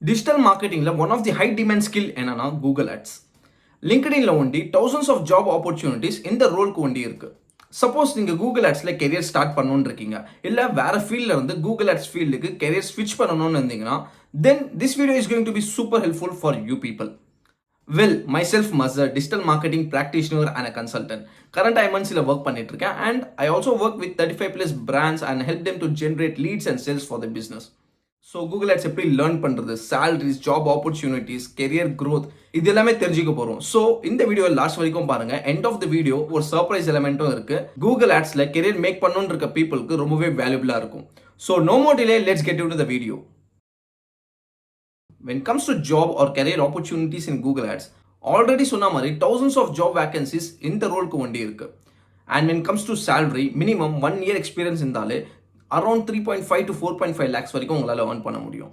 Digital marketing one of the high demand skill என்னன்னா Google Ads. LinkedInல ஒண்டி thousands of job opportunities இந்த ரோலுக்கு ஒண்டி இருக்கு. சப்போஸ் நீங்க Google Adsல கெரியர் ஸ்டார்ட் பண்ணணும்னு இருக்கீங்க இல்ல வேற ஃபீல்ட்ல இருந்து Google Ads ஃபீல்டுக்கு கெரியர் ஸ்விட்ச் பண்ணணும்னு இருந்தீங்கன்னா then this video is going to be super helpful for you people. Well, myself Mazhar, digital marketing practitioner and a consultant. Current MNCல work பண்ணிட்டு இருக்கேன் and I also work with 35 plus brands and help them to generate leads and sales for their business. So Google ads எப்படி learn பண்ணுறது, salaries, job opportunities, career growth இது எல்லாமே தெரிஞ்சுக்க போகிறோம். So இந்த video last வரைக்கும் பாருங்கள். எண்ட் ஆஃப் த வீடியோ ஒரு சர்ப்ரைஸ் எலமெண்ட்டும் இருக்குது. கூகுள் ஆட்ஸில் கெரியர் மேக் பண்ணணுன்னு இருக்க பீப்புளுக்கு ரொம்பவே வேல்யூபிளாக இருக்கும். So no more delay, let's get into the video. When it comes to job or career opportunities in Google Ads, already சொன்ன மாதிரி thousands of job vacancies இந்த ரோலுக்கு வண்டி இருக்குது. And when it comes to salary, minimum 1 year experience இருந்தாலே around 3.5 to 4.5 lakhs வரைக்கும் உங்களால் earn பண்ண முடியும்.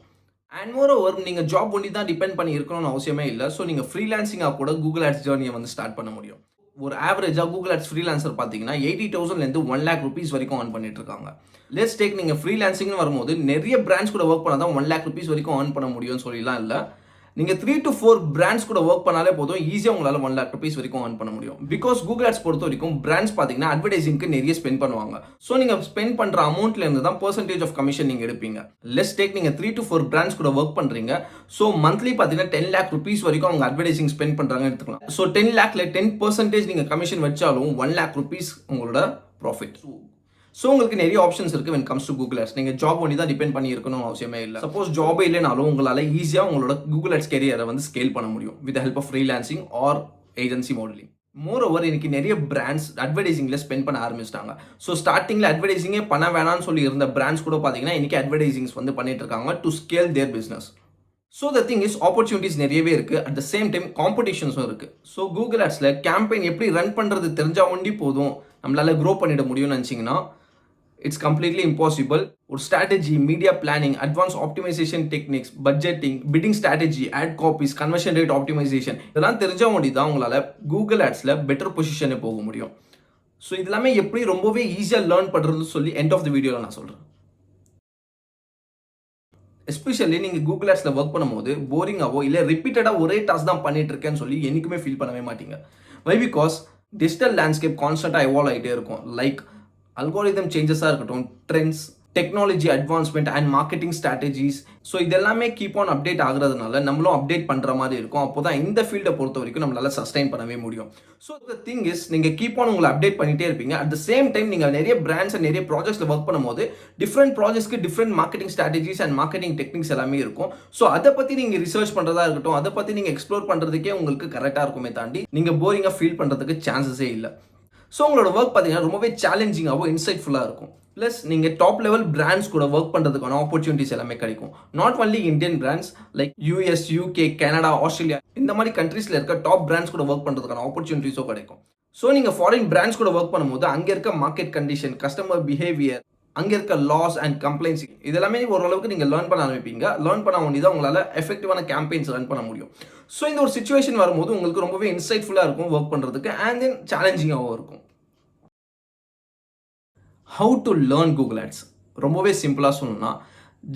அண்ட் மோரோவர் நீங்கள் ஜாப் ஒண்டி தான் டிபெண்ட் பண்ணி இருக்கணும்னு அவசியமே இல்லை. ஸோ நீங்கள் ஃப்ரீலான்சிங்காக கூட கூகுள் ஆட்ஸ் ஜேர்னியை வந்து ஸ்டார்ட் பண்ண முடியும். ஒரு ஆவரேஜாக கூகுள் ஆட்ஸ் ஃப்ரீலான்சர் பார்த்தீங்கன்னா 80,000லேருந்து 1 lakh rupees வரைக்கும் earn பண்ணிட்டு இருக்காங்க. லெட்ஸ் டேக் நீங்கள் ஃப்ரீலான்சிங்னு வரும்போது நிறைய பிராண்ட்ஸ் கூட ஒர்க் பண்ணால் தான் 1 lakh rupees வரைக்கும் earn பண்ண முடியும்னு சொல்லலாம் இல்லை. நீங்கள் 3 to 4 பிராண்ட்ஸ் கூட ஒர்க் பண்ணாலே போதும், ஈஸியாக உங்களால் 1 lakh rupees வரைக்கும் earn பண்ண முடியும். பிகாஸ் கூகுள் ஆட்ஸ் பொறுத்த வரைக்கும் பிராண்ட்ஸ் பார்த்தீங்கன்னா அட்வர்டைசிங்க்கு நிறைய ஸ்பெண்ட் பண்ணுவாங்க. ஸோ நீங்கள் ஸ்பெண்ட் பண்ணுற அமௌண்ட்லேருந்து தான் பர்சன்டேஜ் ஆஃப் கமிஷன் நீங்கள் எடுப்பீங்க. லெட்ஸ் டேக் நீங்கள் 3 to 4 பிராண்ட்ஸ் கூட ஒர்க் பண்ணுறீங்க. ஸோ மந்த்லி பார்த்தீங்கன்னா 10 lakh rupees வரைக்கும் அவங்க அட்வர்டைசிங் ஸ்பெண்ட் பண்ணுறாங்கன்னு எடுத்துக்கலாம். ஸோ 10 lakhல 10% நீங்கள் கமிஷன் வச்சாலும் 1 lakh rupees உங்களோட ப்ராஃபிட். ஸோ உங்களுக்கு நிறைய ஆப்ஷன்ஸ் இருக்குது when it comes to Google Ads. நீங்கள் ஜாப் ஒன்றி தான் டிபெண்ட் பண்ணி இருக்கணும்னு அவசியமே இல்லை. சப்போஸ் ஜாபே இல்லைனாலும் உங்களால் ஈஸியாக உங்களோட Google Ads கெரியரை வந்து ஸ்கேல் பண்ண முடியும் with help of freelancing or agency modelling. Moreover இன்னைக்கு நிறைய பிராண்ட்ஸ் அட்வர்டைசிங்கில் ஸ்பெண்ட் பண்ண ஆரம்பிச்சிட்டாங்க. ஸோ ஸ்டார்டிங்கில் அட்வர்டைசிங்கே பண்ண வேணாம்னு சொல்லி இருந்த பிராண்ட்ஸ் கூட பார்த்தீங்கன்னா இன்னைக்கு அட்வர்டைசிங்ஸ் வந்து பண்ணிட்டு இருக்காங்க to scale their business. So the thing is opportunities நிறையவே இருக்குது. அட் த சேம் டைம் காம்படிஷன்ஸும் இருக்குது. ஸோ கூகுள் ஆட்ஸில் கேம்பெயின் எப்படி ரன் பண்ணுறது தெரிஞ்சால் ஒண்டி போதும் நம்மளால் க்ரோ பண்ணிட முடியும்னு நினச்சிங்கன்னா இட்ஸ் கம்ப்ளீட்லி இம்பாசிபிள். ஒரு strategy, media planning, advance optimisation techniques, budgeting, bidding strategy, ad copies, conversion rate optimisation இதெல்லாம் தெரிஞ்ச வேண்டி தான் உங்களால் கூகுள் ஆட்ஸில் பெட்டர் பொசிஷனே போக முடியும். ஸோ இதெல்லாமே எப்படி ரொம்பவே ஈஸியாக லேர்ன் பண்ணுறதுன்னு சொல்லி எண்ட் ஆஃப் த வீடியோவில் நான் சொல்கிறேன். எஸ்பெஷலி நீங்கள் கூகுள் ஆட்ஸில் ஒர்க் பண்ணும்போது போரிங்காவோ இல்லை ரிப்பீட்டடாக ஒரே டாஸ்க் தான் பண்ணிட்டு இருக்கேன்னு சொல்லி என்றைக்குமே ஃபீல் பண்ணவே மாட்டீங்க. வை பிகாஸ் டிஜிட்டல் லேண்ட்ஸ்கேப் கான்ஸ்டன்ட்டாக எவால்வ் ஆகிட்டே இருக்கும். லைக் அல்காரிதம் சேஞ்சஸாக இருக்கட்டும், trends, technology advancement and marketing strategies, so இதெல்லாமே கீப் ஆன் அப்டேட் ஆகுறதுனால நம்மளும் அப்டேட் பண்ணுற மாதிரி இருக்கும். அப்போ தான் இந்த ஃபீல்டை பொறுத்த வரைக்கும் நம்மளால் சஸ்டைன் பண்ணவே முடியும். ஸோ த திங் இஸ் நீங்கள் கீப் ஆன் உங்களை அப்டேட் பண்ணிகிட்டே இருப்பீங்க. அட் த சேம் டைம் நீங்கள் நிறைய பிராண்ட்ஸ் அண்ட் நிறைய ப்ராஜெக்ட்ஸில் ஒர்க் பண்ணும்போது டிஃப்ரெண்ட் ப்ராஜெக்ட்ஸ்க்கு different marketing strategies and marketing techniques எல்லாமே இருக்கும். ஸோ அதை பற்றி நீங்கள் ரிசர்ச் பண்ணுறதா இருக்கட்டும், அதை பற்றி நீங்கள் எக்ஸ்ப்ளோர் பண்ணுறதுக்கே உங்களுக்கு கரெக்டாக இருக்குமே தாண்டி நீங்கள் போரிங்காக ஃபீல் பண்ணுறதுக்கு சான்சஸே இல்லை. ஸோ உங்களோட ஒர்க் பார்த்தீங்கன்னா ரொம்பவே சேலஞ்சிங்காகவும் இன்சைட்ஃபுல்லாக இருக்கும். ப்ளஸ் நீங்கள் டாப் லெவல் பிராண்ட்ஸ் கூட ஒர்க் பண்ணுறதுக்கான ஆப்பர்ச்சுனிட்டிஸ் எல்லாமே கிடைக்கும். Not only Indian brands like US, UK, Canada, Australia இந்த மாதிரி கண்ட்ரீஸில் இருக்க டாப் பிராண்ட்ஸ் கூட ஒர்க் பண்ணுறதுக்கான ஆப்பர்ச்சுனிட்டிஸும் கிடைக்கும். ஸோ நீங்கள் ஃபாரின் பிராண்ட்ஸ் கூட ஒர்க் பண்ணும்போது அங்கே இருக்க மார்க்கெட் கண்டிஷன், கஸ்டமர் பிஹேவியர், அங்கே இருக்க லாஸ் அண்ட் கம்ப்ளைண்ட்ஸ் இதெல்லாமே ஓரளவுக்கு நீங்கள் லேர்ன் பண்ண ஆரம்பிப்பீங்க. லேர்ன் பண்ண வேண்டி தான் உங்களால் எஃபெக்டிவான கேம்பெயின்ஸ் ரன் பண்ண முடியும். ஸோ இந்த ஒரு சுச்சுவேஷன் வரும்போது உங்களுக்கு ரொம்பவே இன்சைட்ஃபுல்லாக இருக்கும் ஒர்க் பண்ணுறதுக்கு அண்ட் தென் சேலஞ்சிங்காகவும் இருக்கும். How to learn Google ads ரொம்பவே சிம்பிளாக சொல்லணும்னா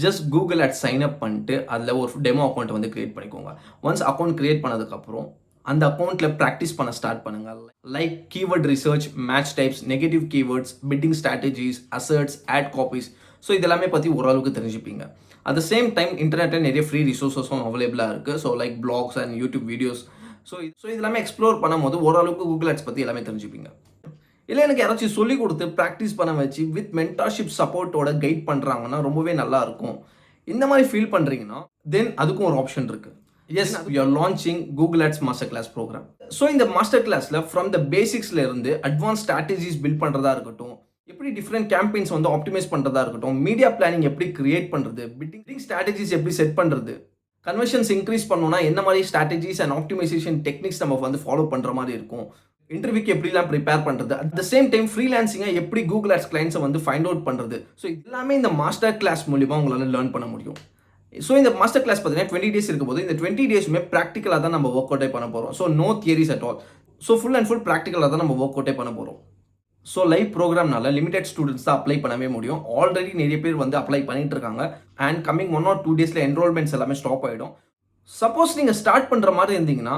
just Google ads sign up பண்ணிட்டு அதில் ஒரு டெமோ அக்கௌண்ட் வந்து கிரியேட் பண்ணிக்கோங்க. ஒன்ஸ் அக்கௌண்ட் கிரியேட் பண்ணதுக்கப்புறம் அந்த அக்கௌண்ட்டில் ப்ராக்டிஸ் பண்ண ஸ்டார்ட் பண்ணுங்கள். Like keyword research, match types, negative keywords, bidding strategies, assets, ad copies, so இதெல்லாமே பற்றி ஓரளவுக்கு தெரிஞ்சுப்பீங்க. அட் த சேம் டைம் இன்டர்நெட்டில் நிறைய ஃப்ரீ ரிசோர்ஸஸும் அவைலபிளாக இருக்குது. So like blogs and YouTube videos, so இதெல்லாமே எக்ஸ்ப்ளோர் பண்ணும்போது ஓரளவுக்கு கூகுள் ஆட்ஸ் பற்றி எல்லாமே தெரிஞ்சுப்பீங்க. இல்லை எனக்கு யாராச்சும் சொல்லிக் கொடுத்து ப்ராக்டிஸ் பண்ண வச்சு வித் மென்டார்ஷிப் சப்போர்ட்டோட கைட் பண்ணுறாங்கன்னா ரொம்பவே நல்லா இருக்கும். இந்த மாதிரி ஃபீல் பண்ணுறீங்கன்னா தென் அதுக்கும் ஒரு ஆப்ஷன் இருக்குது. Yes, you are launching Google ads master class programme. So இந்த மாஸ்டர் கிளாஸில் ஃப்ரம் த பேசிக்ஸில் இருந்து அட்வான்ஸ் ஸ்ட்ராட்டஜிஸ் பில்ட் பண்ணுறதா இருக்கட்டும், எப்படி டிஃப்ரெண்ட் கேம்பெயின்ஸ் வந்து ஆப்டிமைஸ் பண்ணுறதா இருக்கட்டும், மீடியா பிளானிங் எப்படி கிரியேட் பண்ணுறது, பிட்டிங் ஸ்ட்ராட்டஜிஸ் எப்படி செட் பண்ணுறது, கன்வர்ஷன்ஸ் இன்க்ரீஸ் பண்ணணும்னா என்ன மாதிரி ஸ்ட்ராட்டஜிஸ் அண்ட் ஆப்டிமைசேஷன் டெக்னிக்ஸ் நம்ம வந்து ஃபாலோ பண்ணுற மாதிரி இருக்கும், இன்டர்வியூக்கு எப்படிலாம் ப்ரிப்பேர் பண்ணுறது, அட் த சேம் டைம் ஃப்ரீலான்சிங்காக எப்படி கூகுள் ஆட்ஸ் கிளைண்ட்ஸை வந்து ஃபைண்ட் அவுட் பண்ணுறது, ஸோ எல்லாமே இந்த மாஸ்டர் கிளாஸ் மூலிமா உங்களால் லேர்ன் பண்ண முடியும். ஸோ இந்த மாஸ்டர் கிளாஸ் பார்த்தீங்கன்னா 20 days இருக்கும்போது இந்த 20 days ப்ராக்டிக்கலாக தான் நம்ம ஒர்க் அவுட்டே பண்ண போகிறோம். So no theories at all. So full and full ப்ராக்டிக்கலாக தான் நம்ம ஒர்க் அவுட்டே பண்ண போகிறோம். ஸோ லைவ் ப்ரோக்ராம்னால லிமிடெட் ஸ்டூடெண்ட்ஸ் தான் அப்ளை பண்ணவே முடியும். ஆல்ரெடி நிறைய பேர் வந்து அப்ளை பண்ணிட்டு இருக்காங்க. அண்ட் கம்மிங் 1 or 2 டேஸில் என்ரோல்மெண்ட்ஸ் எல்லாமே ஸ்டாப் ஆகிடும். சப்போஸ் நீங்கள் ஸ்டார்ட் பண்ணுற மாதிரி இருந்தீங்கன்னா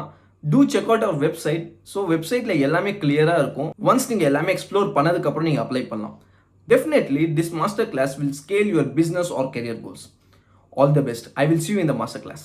do check out our website. So வெப்சைட்டில் எல்லாமே கிளியராக இருக்கும். ஒன்ஸ் நீங்கள் எல்லாமே எக்ஸ்ப்ளோர் பண்ணதுக்கப்புறம் நீங்கள் அப்ளை பண்ணலாம். Definitely, this masterclass will scale your business or career goals. All the best. I will see you in the masterclass.